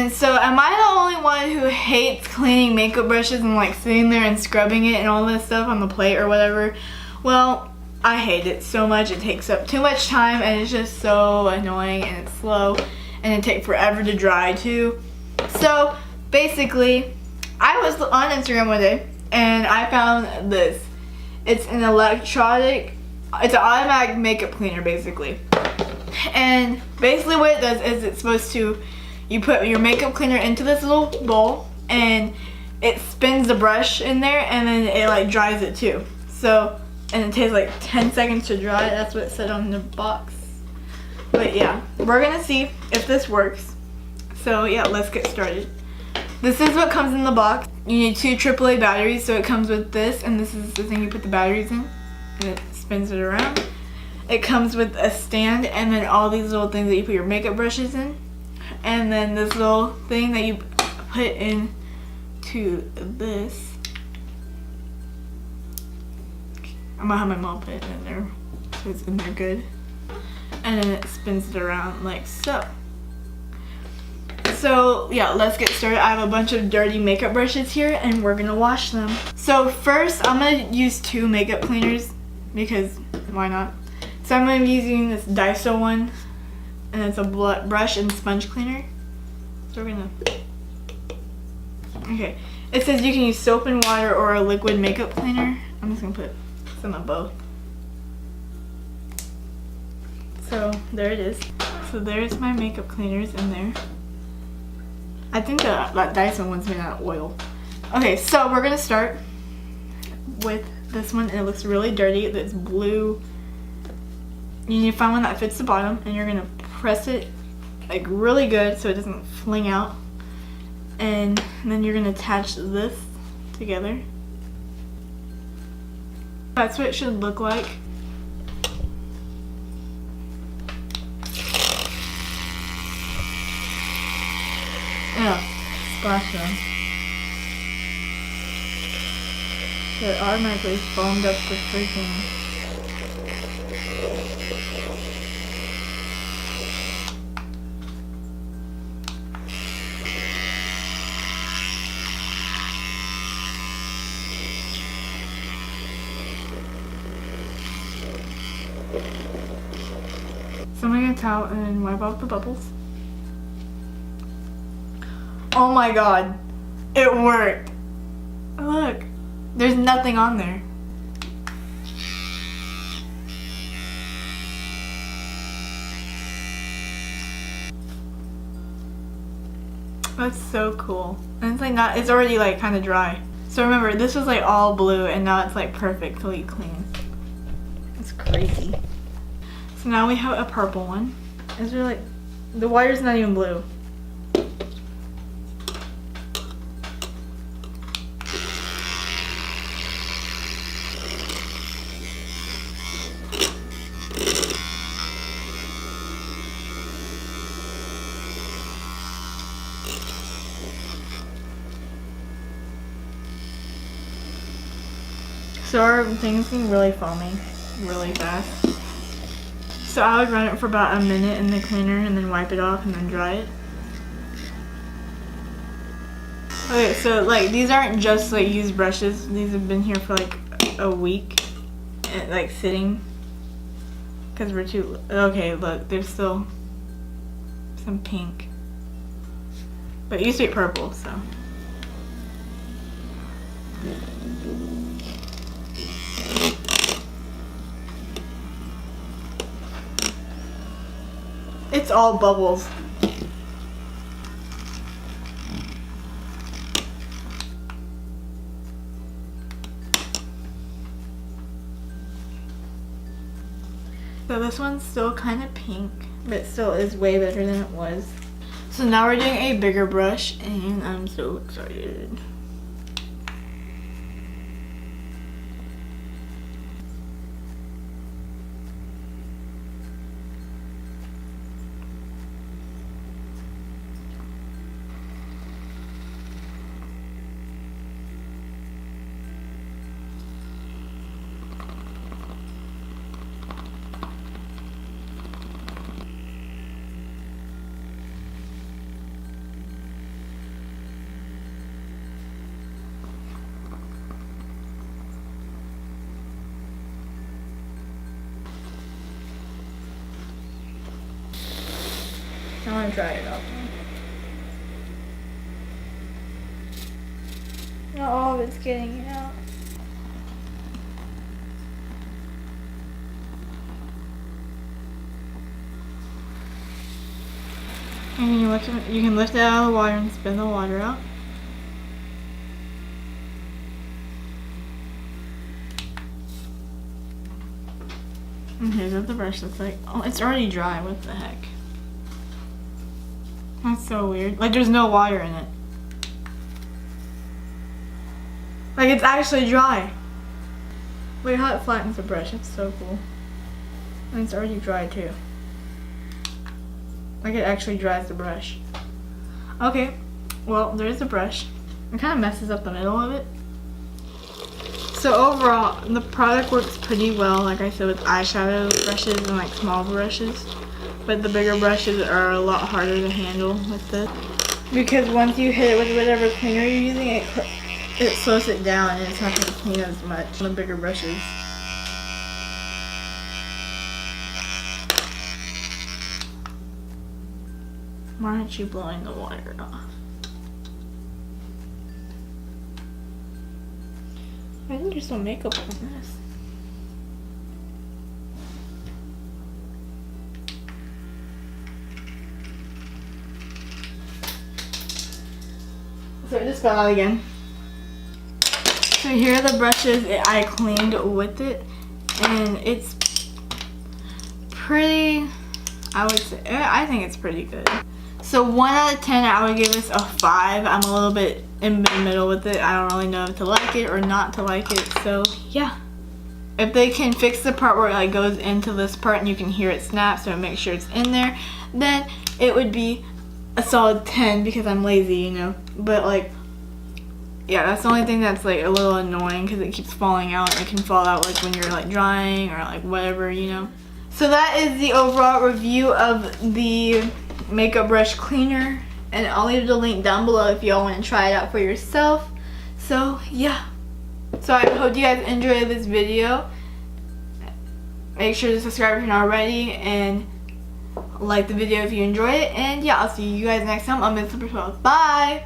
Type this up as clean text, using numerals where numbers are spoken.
And so am I the only one who hates cleaning makeup brushes and like sitting there and scrubbing it and all this stuff on the plate or whatever? Well, I hate it so much. It takes up too much time and it's just so annoying and it's slow and it takes forever to dry too. So basically, I was on Instagram one day and I found this. It's an automatic makeup cleaner basically. And basically what it does is it's supposed to, you put your makeup cleaner into this little bowl and it spins the brush in there and then it like dries it too. So, and it takes like 10 seconds to dry. That's what it said on the box. But yeah, we're gonna see if this works. So yeah, let's get started. This is what comes in the box. You need 2 AAA batteries, so it comes with this, and this is the thing you put the batteries in, and it spins it around. It comes with a stand, and then all these little things that you put your makeup brushes in, and then this little thing that you put in to this. I'm gonna have my mom put it in there, so it's in there good. And then it spins it around like so. So yeah, let's get started. I have a bunch of dirty makeup brushes here and we're gonna wash them. So first I'm gonna use 2 makeup cleaners because why not? So I'm gonna be using this Daiso one and it's a brush and sponge cleaner. So we're gonna, okay. It says you can use soap and water or a liquid makeup cleaner. I'm just gonna put some of both. So there it is. So there's my makeup cleaners in there. I think that Dyson one's made out of oil. Okay, so we're gonna start with this one, and it looks really dirty. It's blue. You need to find one that fits the bottom, and you're gonna press it like really good so it doesn't fling out. And then you're gonna attach this together. That's what it should look like. Yeah, splash them. So it automatically foamed up the freaking. So I'm gonna get a towel and wipe off the bubbles. Oh my god, it worked. Look, there's nothing on there. That's so cool. And it's like not, it's already like kind of dry. So remember, this was like all blue and now it's like perfectly clean. It's crazy. So now we have a purple one. It's really, the wire's not even blue. So our thing's getting really foamy, really fast. So I would run it for about a minute in the cleaner and then wipe it off and then dry it. Okay, so like these aren't just like used brushes. These have been here for like a week, and, like sitting. Cause we're too. Okay, look, there's still some pink, but it used to be purple, so. It's all bubbles. So this one's still kind of pink, but it still is way better than it was. So now we're doing a bigger brush and I'm so excited. want to try it out. Not all of it's getting out. And you can lift it out of the water and spin the water out. And here's what the brush looks like. Oh, it's already dry. What the heck? That's so weird. Like, there's no water in it. Like, it's actually dry. Wait, how it flattens the brush. That's so cool. And it's already dry too. Like, it actually dries the brush. Okay, well, there's the brush. It kind of messes up the middle of it. So overall, the product works pretty well, like I said, with eyeshadow brushes and like small brushes. But the bigger brushes are a lot harder to handle with this. Because once you hit it with whatever cleaner you're using, it slows it down and it's not going to clean as much on the bigger brushes. Why aren't you blowing the water off? I think there's some makeup on this. So I just fell out again. So here are the brushes I cleaned with it, and it's pretty, I would say, I think it's pretty good. So 1 out of 10, I would give this a 5. I'm a little bit in the middle with it. I don't really know if to like it or not to like it. So yeah, if they can fix the part where it like goes into this part and you can hear it snap, so make sure it's in there, then it would be a solid 10 because I'm lazy, you know. But like, yeah, that's the only thing that's like a little annoying because it keeps falling out, and it can fall out like when you're like drying or like whatever, you know. So that is the overall review of the makeup brush cleaner, and I'll leave the link down below if y'all want to try it out for yourself. So yeah, so I hope you guys enjoyed this video. Make sure to subscribe if you're not already, and like the video if you enjoy it. And yeah, I'll see you guys next time on Mr. 12. Bye.